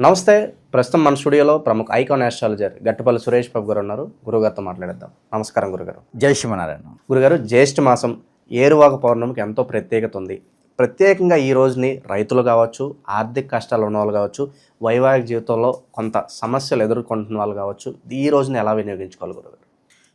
నమస్తే. ప్రస్తుతం మన స్టూడియోలో ప్రముఖ ఐకాన్ ఆస్ట్రాలజర్ గట్టుపల్లి సురేష్ బాబు గారు ఉన్నారు. గురుగారితో మాట్లాడేద్దాం. నమస్కారం గురుగారు. జై శ్రీమన్నారాయణ. గురుగారు, జ్యేష్ఠ మాసం ఏరువాక పౌర్ణమికి ఎంతో ప్రత్యేకత ఉంది. ప్రత్యేకంగా ఈ రోజుని రైతులు కావచ్చు, ఆర్థిక కష్టాలు ఉన్న వాళ్ళు కావచ్చు, వైవాహిక జీవితంలో కొంత సమస్యలు ఎదుర్కొంటున్న వాళ్ళు కావచ్చు, ఈ రోజుని ఎలా వినియోగించుకోవాలి గురుగారు?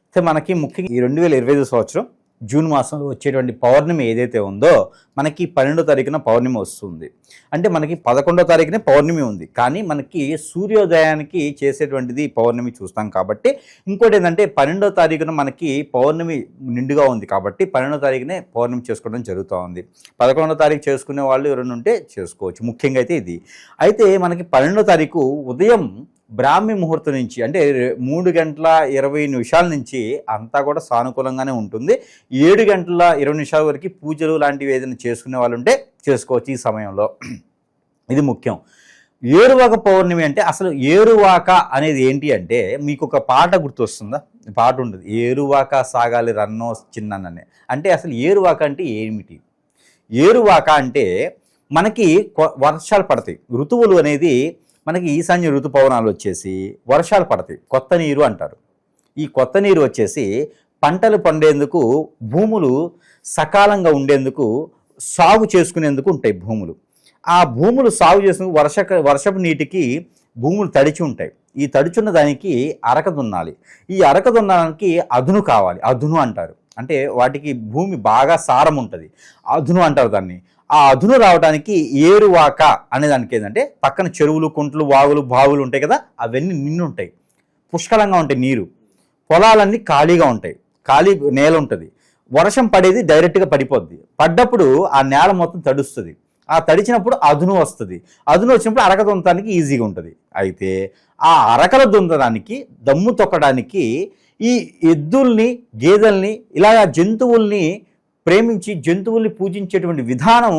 అయితే మనకి ముఖ్యంగా ఈ 2025 సంవత్సరం జూన్ మాసంలో వచ్చేటువంటి పౌర్ణమి ఏదైతే ఉందో మనకి 12వ తారీఖున పౌర్ణమి వస్తుంది. అంటే మనకి 11వ తారీఖునే పౌర్ణమి ఉంది, కానీ మనకి సూర్యోదయానికి చేసేటువంటిది పౌర్ణమి చూస్తాం. కాబట్టి ఇంకోటి ఏంటంటే 12వ తారీఖున మనకి పౌర్ణమి నిండుగా ఉంది కాబట్టి 12వ తారీఖునే పౌర్ణమి చేసుకోవడం జరుగుతూ ఉంది. 11వ తారీఖు చేసుకునే వాళ్ళు ఎవరైనా ఉంటే చేసుకోవచ్చు. ముఖ్యంగా అయితే ఇది. అయితే మనకి 12వ తారీఖు ఉదయం బ్రాహ్మీ ముహూర్తం నుంచి అంటే 3:20 నుంచి అంతా కూడా సానుకూలంగానే ఉంటుంది. 7:20 వరకు పూజలు లాంటివి ఏదైనా చేసుకునే వాళ్ళు ఉంటే చేసుకోవచ్చు ఈ సమయంలో. ఇది ముఖ్యం. ఏరువాక పౌర్ణమి అంటే అసలు ఏరువాక అనేది ఏంటి అంటే మీకు ఒక పాట గుర్తొస్తుందా? పాట ఉంటుంది, ఏరువాక సాగాలి రన్నో చిన్ననే. అంటే అసలు ఏరువాక అంటే ఏమిటి? ఏరువాక అంటే మనకి వర్షాలు పడతాయి. ఋతువులు అనేది మనకి ఈశాన్య ఋతుపవనాలు వచ్చేసి వర్షాలు పడతాయి, కొత్త నీరు అంటారు. ఈ కొత్త నీరు వచ్చేసి పంటలు పండేందుకు, భూములు సకాలంగా ఉండేందుకు, సాగు చేసుకునేందుకు ఉంటాయి భూములు. ఆ భూములు సాగు చేసుకుని వర్షపు నీటికి భూములు తడిచి ఉంటాయి. ఈ తడుచున్న దానికి అరక దున్నాలి. ఈ అరక దున్నడానికి అదును కావాలి. అదును అంటారు. అంటే వాటికి భూమి బాగా సారం ఉంటుంది, అదును అంటారు దాన్ని. ఆ అదును రావడానికి ఏరువాక అనే దానికి ఏంటంటే పక్కన చెరువులు, కుంటలు, వాగులు, బావులు ఉంటాయి కదా, అవన్నీ నిండుంటాయి, పుష్కలంగా ఉంటాయి నీరు. పొలాలన్నీ ఖాళీగా ఉంటాయి, ఖాళీ నేల ఉంటుంది. వర్షం పడేది డైరెక్ట్గా పడిపోద్ది. పడ్డప్పుడు ఆ నేల మొత్తం తడుస్తుంది. ఆ తడిచినప్పుడు అదును వస్తుంది. అదును వచ్చినప్పుడు అరక దున్నడానికి ఈజీగా ఉంటుంది. అయితే ఆ అరకల దున్నడానికి, దమ్ము తొక్కడానికి ఈ ఎద్దుల్ని, గేదెల్ని, ఇలాగ జంతువుల్ని ప్రేమించి జంతువుల్ని పూజించేటువంటి విధానం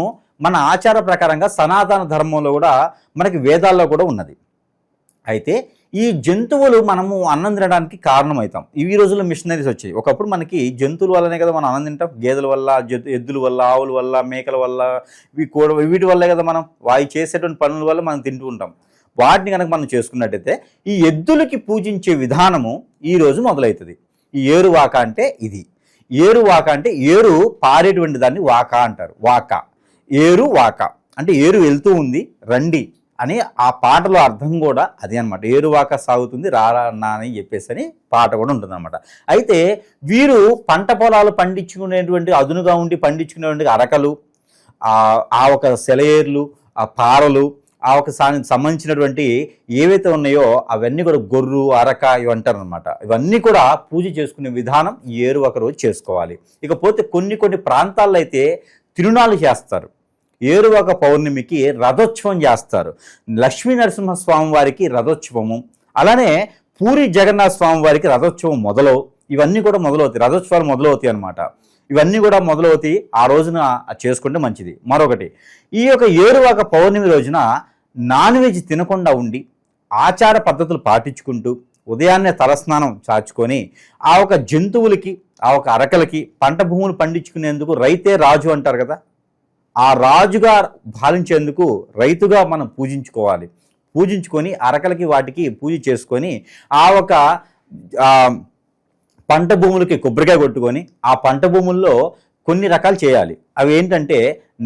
మన ఆచార ప్రకారంగా సనాతన ధర్మంలో కూడా మనకి వేదాల్లో కూడా ఉన్నది. అయితే ఈ జంతువులు మనము అన్నం తినడానికి కారణమవుతాం. ఈ రోజుల్లో మిషనరీస్ వచ్చాయి. ఒకప్పుడు మనకి జంతువుల వల్లనే కదా మనం అన్నం తింటాం. గేదెల వల్ల, ఎద్దుల వల్ల, ఆవుల వల్ల, మేకల వల్ల, వీటి వల్లే కదా మనం వాయి చేసేటువంటి పనుల వల్ల మనం తింటూ ఉంటాం. వాటిని కనుక మనం చేసుకున్నట్టయితే ఈ ఎద్దులకి పూజించే విధానము ఈరోజు మొదలవుతుంది. ఈ ఏరువాక అంటే ఇది. ఏరువాక అంటే ఏరు పారేటువంటి దాన్ని వాక అంటారు. వాక, ఏరు వాక అంటే ఏరు వెళ్తూ ఉంది రండి అని ఆ పాటలో అర్థం కూడా అదే అనమాట. ఏరువాక సాగుతుంది రారా అన్నా అని చెప్పేసి అని పాట కూడా ఉంటుందన్నమాట. అయితే వీరు పంట పొలాలు పండించుకునేటువంటి, అదునుగా ఉండి పండించుకునేటువంటి అరకలు, ఆ ఒక సెలయేర్లు, ఆ పారలు, ఆ ఒక సంబంధించినటువంటి ఏవైతే ఉన్నాయో అవన్నీ కూడా గొర్రు, అరక ఇవి అంటారు అనమాట. ఇవన్నీ కూడా పూజ చేసుకునే విధానం ఈ ఏరువాక రోజు చేసుకోవాలి. ఇకపోతే కొన్ని ప్రాంతాల్లో అయితే తిరునాళ్ళు చేస్తారు. ఏరువాక పౌర్ణమికి రథోత్సవం చేస్తారు. లక్ష్మీ నరసింహస్వామి వారికి రథోత్సవము, అలానే పూరి జగన్నాథ స్వామి వారికి రథోత్సవం ఇవన్నీ కూడా మొదలవుతాయి. రథోత్సవాలు మొదలవుతాయి అనమాట. ఇవన్నీ కూడా మొదలవుతాయి. ఆ రోజున చేసుకుంటే మంచిది. మరొకటి, ఈ యొక్క ఏరువాక పౌర్ణమి రోజున నాన్ వెజ్ తినకుండా ఉండి ఆచార పద్ధతులు పాటించుకుంటూ ఉదయాన్నే తలస్నానం చాచుకొని ఆ ఒక జంతువులకి, ఆ ఒక అరకలకి, పంట భూములు పండించుకునేందుకు రైతే రాజు అంటారు కదా, ఆ రాజుగా భావించేందుకు రైతుగా మనం పూజించుకొని అరకలకి వాటికి పూజ చేసుకొని ఆ ఒక పంట భూములకి కొబ్బరికాయ కొట్టుకొని ఆ పంట భూముల్లో కొన్ని రకాలు చేయాలి. అవి ఏంటంటే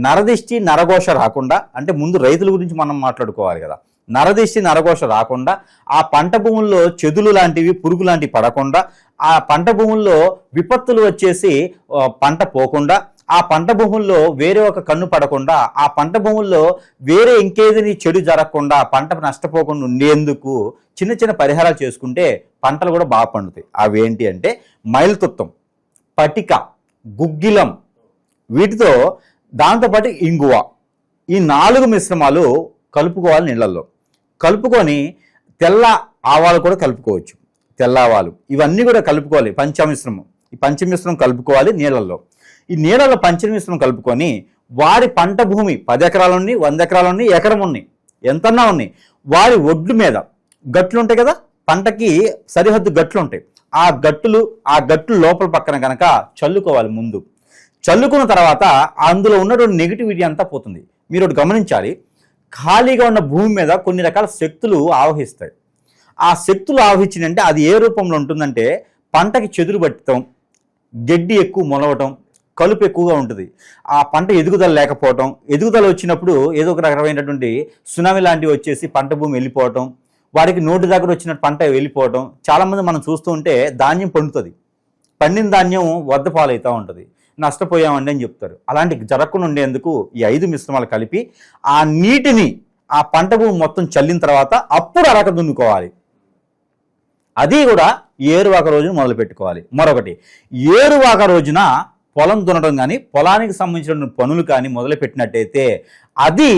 నరదిష్టి, నరఘోష రాకుండా, అంటే ముందు రైతుల గురించి మనం మాట్లాడుకోవాలి కదా. నరదిష్టి, నరఘోష రాకుండా, ఆ పంట భూముల్లో చెదులు లాంటివి, పురుగు లాంటివి పడకుండా, ఆ పంట భూముల్లో విపత్తులు వచ్చేసి పంట పోకుండా, ఆ పంట భూముల్లో వేరే ఒక కన్ను పడకుండా, ఆ పంట భూముల్లో వేరే ఇంకేదని చెడు జరగకుండా, పంట నష్టపోకుండా ఉండేందుకు చిన్న చిన్న పరిహారాలు చేసుకుంటే పంటలు కూడా బాగా పండుతాయి. అవి ఏంటి అంటే మైలుతుత్తం, పటిక, గుగ్గిలం, వీటితో దాంతోపాటు ఇంగువ, ఈ 4 మిశ్రమాలు కలుపుకోవాలి నీళ్ళల్లో. కలుపుకొని తెల్ల ఆవాలు కూడా కలుపుకోవచ్చు. తెల్ల ఆవాలు ఇవన్నీ కూడా కలుపుకోవాలి. పంచమిశ్రమం, ఈ పంచమిశ్రమం కలుపుకోవాలి నీళ్ళల్లో. ఈ నీళ్ళలో పంచమిశ్రమం కలుపుకొని వారి పంట భూమి 10 ఎకరాలు ఉన్నాయి, 100 ఎకరాలు ఉన్నాయి, ఎకరం ఉన్నాయి, ఎంతన్నా ఉన్నాయి, వారి ఒడ్లు మీద గట్లు ఉంటాయి కదా, పంటకి సరిహద్దు గట్లు ఉంటాయి. ఆ గట్లు లోపల పక్కన కనుక చల్లుకోవాలి. ముందు చల్లుకున్న తర్వాత అందులో ఉన్నటువంటి నెగిటివిటీ అంతా పోతుంది. మీరు ఒకటి గమనించాలి, ఖాళీగా ఉన్న భూమి మీద కొన్ని రకాల శక్తులు ఆవహిస్తాయి. ఆ శక్తులు ఆవహించినంటే అది ఏ రూపంలో ఉంటుందంటే పంటకి చెదులు పట్టడం, గడ్డి ఎక్కువ మొలవటం, కలుపు ఎక్కువగా ఉంటుంది. ఆ పంట ఎదుగుదల లేకపోవటం, ఎదుగుదల వచ్చినప్పుడు ఏదో ఒక రకమైనటువంటి సునామీ లాంటివి వచ్చేసి పంట భూమి వెళ్ళిపోవటం, వారికి నోటి దగ్గర వచ్చిన పంట వెళ్ళిపోవటం. చాలామంది మనం చూస్తూ ఉంటే ధాన్యం పండుతుంది, పండిన ధాన్యం వద్ద పాలవుతూ ఉంటుంది, నష్టపోయామండి అని చెప్తారు. అలాంటి జరగకుండా ఉండేందుకు ఈ 5 మిశ్రమాలు కలిపి ఆ నీటిని ఆ పంట భూమి మొత్తం చల్లిన తర్వాత అప్పుడు అరక దున్నుకోవాలి. అది కూడా ఏరువాక రోజున మొదలు పెట్టుకోవాలి. మరొకటి, ఏరువాక రోజున పొలం దున్నడం కానీ పొలానికి సంబంధించిన పనులు కానీ మొదలుపెట్టినట్టయితే అది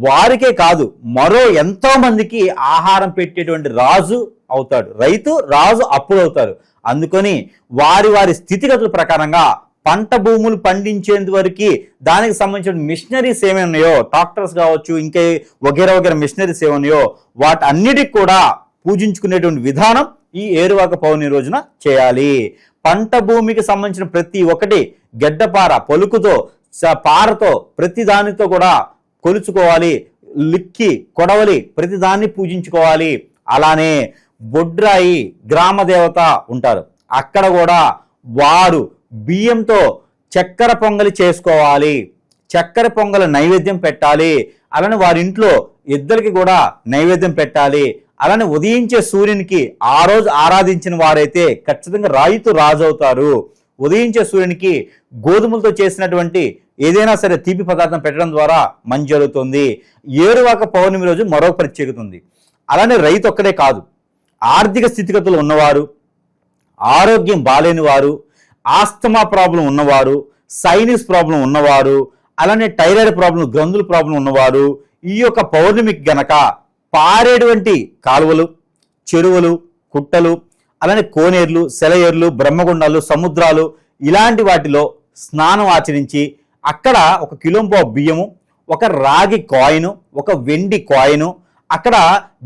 వారికే కాదు మరో ఎంతో మందికి ఆహారం పెట్టేటువంటి రాజు అవుతాడు. రైతు రాజు అప్పుడు అవుతారు. అందుకని వారి వారి స్థితిగతుల ప్రకారంగా పంట భూములు పండించేందు వరకు దానికి సంబంధించిన మిషనరీస్ ఏమి ఉన్నాయో, ట్రాక్టర్స్ కావచ్చు, ఇంకా వగేరా వగేరా మిషనరీస్ ఏమి ఉన్నాయో వాటన్నిటికి కూడా పూజించుకునేటువంటి విధానం ఈ ఏరువాక పౌర్ణమి రోజున చేయాలి. పంట భూమికి సంబంధించిన ప్రతి ఒక్కటి గెడ్డపార, పలుకుతో, పారతో, ప్రతి దానితో కూడా కొలుచుకోవాలి. లిక్కి, కొడవలి ప్రతి దాన్ని పూజించుకోవాలి. అలానే బొడ్రాయి గ్రామ దేవత ఉంటారు, అక్కడ కూడా వారు బియ్యంతో చక్కెర పొంగలి చేసుకోవాలి, చక్కెర పొంగలి నైవేద్యం పెట్టాలి. అలానే వారి ఇంట్లో ఇద్దరికి కూడా నైవేద్యం పెట్టాలి. అలానే ఉదయించే సూర్యునికి ఆ రోజు ఆరాధించిన వారైతే ఖచ్చితంగా రైతు రాజు అవుతారు. ఉదయించే సూర్యునికి గోధుమలతో చేసినటువంటి ఏదైనా సరే తీపి పదార్థం పెట్టడం ద్వారా మంచి జరుగుతుంది. ఏరువాక పౌర్ణమి రోజు మరొక ప్రత్యేకత ఉంది. అలానే రైతు ఒక్కడే కాదు, ఆర్థిక స్థితిగతులు ఉన్నవారు, ఆరోగ్యం బాలేని వారు, ఆస్తమా ప్రాబ్లం ఉన్నవారు, సైనస్ ప్రాబ్లం ఉన్నవారు, అలానే థైరాయిడ్ ప్రాబ్లం, గ్రంథుల ప్రాబ్లం ఉన్నవారు ఈ యొక్క పౌర్ణమికి గనక పారేటువంటి కాలువలు, చెరువులు, కుట్టలు, అలానే కోనేర్లు, సెలయేర్లు, బ్రహ్మగుండాలు, సముద్రాలు ఇలాంటి వాటిలో స్నానం ఆచరించి అక్కడ 1 కిలో బియ్యము, ఒక రాగి కాయిను, ఒక వెండి కాయిను, అక్కడ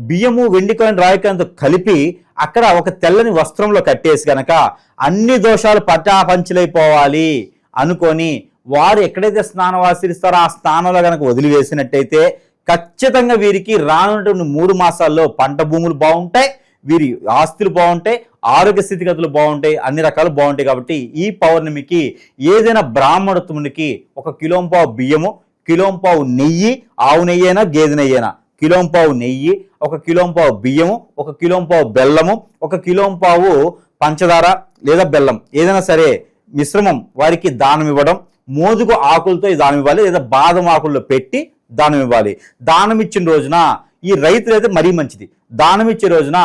బియ్యము, వెండి కాయిన్, రాగి కాయిన్తో కలిపి అక్కడ ఒక తెల్లని వస్త్రంలో కట్టేసి గనక అన్ని దోషాలు పటాపంచలైపోవాలి అనుకొని వారు ఎక్కడైతే స్నానం ఆచరిస్తారో ఆ స్నానంలో కనుక వదిలివేసినట్టయితే ఖచ్చితంగా వీరికి రానున్నటువంటి 3 మాసాల్లో పంట భూములు బాగుంటాయి, వీరి ఆస్తులు బాగుంటాయి, ఆరోగ్య స్థితిగతులు బాగుంటాయి, అన్ని రకాలు బాగుంటాయి. కాబట్టి ఈ పౌర్ణమికి ఏదైనా బ్రాహ్మణోత్తమునికి 1 కిలో బియ్యము, కిలో నెయ్యి, ఆవు నెయ్యి అయినా గేదె నెయ్యి అయినా, కిలో నెయ్యి, 1 కిలో బియ్యము, 1 కిలో బెల్లము, 1 కిలో పంచదార లేదా బెల్లం ఏదైనా సరే మిశ్రమం వారికి దానం ఇవ్వడం. మోదుగు ఆకులతో ఈ దానం ఇవ్వాలి, లేదా బాదం ఆకుల్లో పెట్టి దానం ఇవ్వాలి. దానం ఇచ్చిన రోజున ఈ రైతులు అయితే మరీ మంచిది, దానం ఇచ్చే రోజున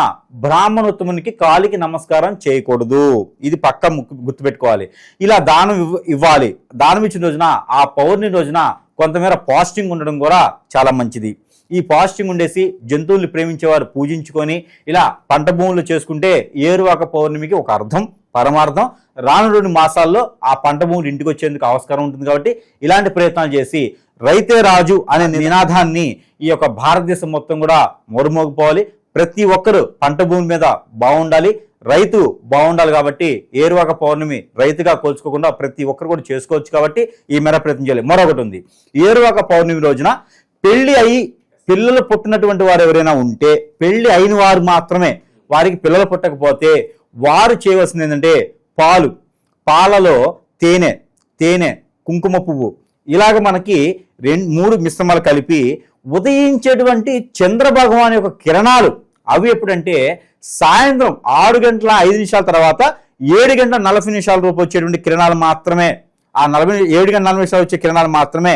బ్రాహ్మణోత్తమునికి కాలికి నమస్కారం చేయకూడదు. ఇది పక్క గుర్తుపెట్టుకోవాలి. ఇలా దానం ఇవ్వాలి. దానం ఇచ్చిన రోజున ఆ పౌర్ణమి రోజున కొంతమేర పాస్టింగ్ ఉండడం కూడా చాలా మంచిది. ఈ పాస్టింగ్ ఉండేసి జంతువుల్ని ప్రేమించేవారు పూజించుకొని ఇలా పంట భూములు చేసుకుంటే ఏరువాక పౌర్ణమికి ఒక అర్థం, పరమార్థం. రాను 2 మాసాల్లో ఆ పంట భూములు ఇంటికి వచ్చేందుకు ఆస్కారం ఉంటుంది. కాబట్టి ఇలాంటి ప్రయత్నాలు చేసి రైతే రాజు అనే నినాదాన్ని ఈ యొక్క భారతదేశం మొత్తం కూడా మొరుమోగిపోవాలి. ప్రతి ఒక్కరు పంట భూమి మీద బాగుండాలి, రైతు బాగుండాలి. కాబట్టి ఏరువాక పౌర్ణమి రైతుగా కోల్చుకోకుండా ప్రతి ఒక్కరు కూడా చేసుకోవచ్చు. కాబట్టి ఈ మేర ప్రయత్నం చేయాలి. మరొకటి ఉంది, ఏరువాక పౌర్ణమి రోజున పెళ్లి అయి పిల్లలు పుట్టినటువంటి వారు ఎవరైనా ఉంటే, పెళ్లి అయిన వారు మాత్రమే, వారికి పిల్లలు పుట్టకపోతే వారు చేయవలసింది ఏంటంటే పాలలో తేనె, కుంకుమ పువ్వు ఇలాగ మనకి 3 మిశ్రమాలు కలిపి ఉదయించేటువంటి చంద్రభగవాన్ యొక్క కిరణాలు అవి ఎప్పుడంటే సాయంత్రం 6 గంటల 5 నిమిషాల తర్వాత 7 గంటల 40 నిమిషాల రూపు వచ్చేటువంటి కిరణాలు మాత్రమే, ఆ 7 గంటల 40 నిమిషాలు వచ్చే కిరణాలు మాత్రమే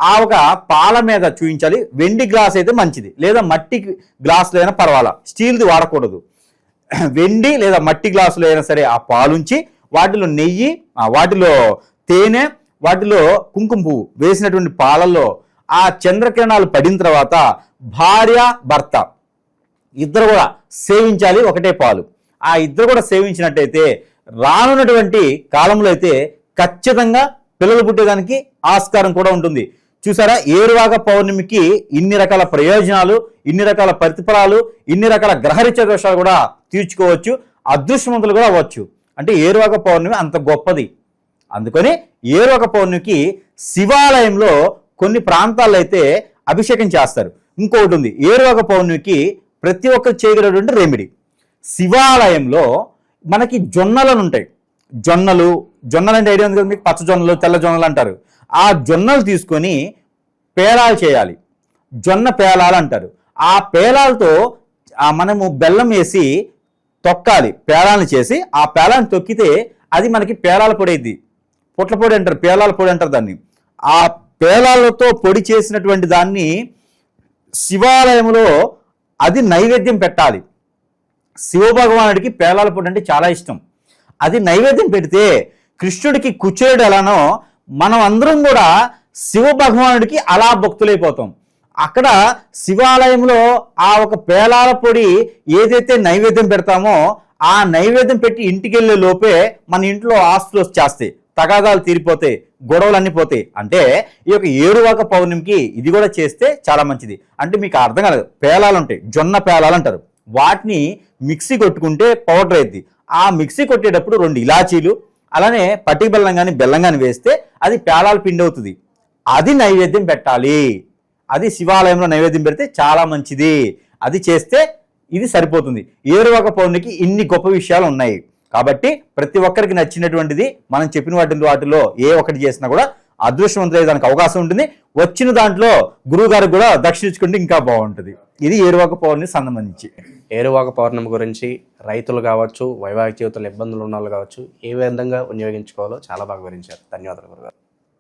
ఆ ఒక పాల మీద చూపించాలి. వెండి గ్లాస్ అయితే మంచిది, లేదా మట్టి గ్లాసులో అయినా పర్వాలా, స్టీల్ది వాడకూడదు. వెండి లేదా మట్టి గ్లాసులో అయినా సరే ఆ పాలుంచి వాటిలో నెయ్యి, వాటిలో తేనె, వాటిలో కుంకుమ పువ్వు వేసినటువంటి పాలల్లో ఆ చంద్రకిరణాలు పడిన తర్వాత భార్య భర్త ఇద్దరు కూడా సేవించాలి ఒకటే పాలు. ఆ ఇద్దరు కూడా సేవించినట్టయితే రానున్నటువంటి కాలంలో అయితే ఖచ్చితంగా పిల్లలు పుట్టేదానికి ఆస్కారం కూడా ఉంటుంది. చూసారా, ఏరువాక పౌర్ణమికి ఇన్ని రకాల ప్రయోజనాలు, ఇన్ని రకాల ప్రతిఫలాలు, ఇన్ని రకాల గ్రహరీత్య దోషాలు కూడా తీర్చుకోవచ్చు, అదృష్టవంతులు కూడా అవ్వచ్చు. అంటే ఏరువాక పౌర్ణమి అంత గొప్పది. అందుకని ఏరువాక పౌర్ణమికి శివాలయంలో కొన్ని ప్రాంతాల్లో అయితే అభిషేకం చేస్తారు. ఇంకొకటి ఉంది, ఏరువాక పౌర్ణమికి ప్రతి ఒక్కరు చేయగలటువంటి రెమెడీ. శివాలయంలో మనకి జొన్నలను ఉంటాయి. జొన్నలు అంటే ఐడియా ఉంది కదా మీకు, పచ్చ జొన్నలు, తెల్ల జొన్నలు అంటారు. ఆ జొన్నలు తీసుకొని పేలాలు చేయాలి, జొన్న పేలాలు అంటారు. ఆ పేలాలతో మనము బెల్లం వేసి తొక్కాలి, పేలాలను చేసి ఆ పేలాన్ని తొక్కితే అది మనకి పేలాల పొడి అయింది. పొట్ల పొడి అంటారు, పేలాల పొడి అంటారు దాన్ని. ఆ పేలాలతో పొడి చేసినటువంటి దాన్ని శివాలయంలో అది నైవేద్యం పెట్టాలి. శివభగవానుడికి పేలాల పొడి అంటే చాలా ఇష్టం. అది నైవేద్యం పెడితే కృష్ణుడికి కుచేరుడు ఎలానో మనం అందరం కూడా శివ భగవానుడికి అలా భక్తులైపోతాం. అక్కడ శివాలయంలో ఆ ఒక పేలాల పొడి ఏదైతే నైవేద్యం పెడతామో ఆ నైవేద్యం పెట్టి ఇంటికి వెళ్ళే లోపే మన ఇంట్లో ఆస్తులు వచ్చేస్తాయి, తగాదాలు తీరిపోతాయి, గొడవలు అన్నీ పోతాయి. అంటే ఈ యొక్క ఏరువాక పౌర్ణమికి ఇది కూడా చేస్తే చాలా మంచిది. అంటే మీకు అర్థం కాలేదు, పేలాలు ఉంటాయి, జొన్న పేలాలు అంటారు. వాటిని మిక్సీ కొట్టుకుంటే పౌడర్ అయింది. ఆ మిక్సీ కొట్టేటప్పుడు 2 ఇలాచీలు అలానే పట్టి బెల్లం కానీ వేస్తే అది పేలాల పిండి అవుతుంది. అది నైవేద్యం పెట్టాలి. అది శివాలయంలో నైవేద్యం పెడితే చాలా మంచిది. అది చేస్తే ఇది సరిపోతుంది. ఏరువాక పౌర్ణమికి ఇన్ని గొప్ప విషయాలు ఉన్నాయి. కాబట్టి ప్రతి ఒక్కరికి నచ్చినటువంటిది మనం చెప్పిన వాటిలో ఏ ఒక్కటి చేసినా కూడా అదృష్టవంతులయ్యే దానికి అవకాశం ఉంటుంది. వచ్చిన దాంట్లో గురువు గారికి కూడా దక్షిణించుకుంటే ఇంకా బాగుంటుంది. ఇది ఏరువాక పౌర్ణమికి సంబంధించి. ఏరువాక పౌర్ణమి గురించి రైతులు కావచ్చు, వైవాహిక జీవితంలో ఇబ్బందులు ఉన్న వాళ్ళు కావచ్చు, ఏ విధంగా వినియోగించుకోవాలో చాలా బాగా వివరించారు. ధన్యవాదాలు గురుగారు.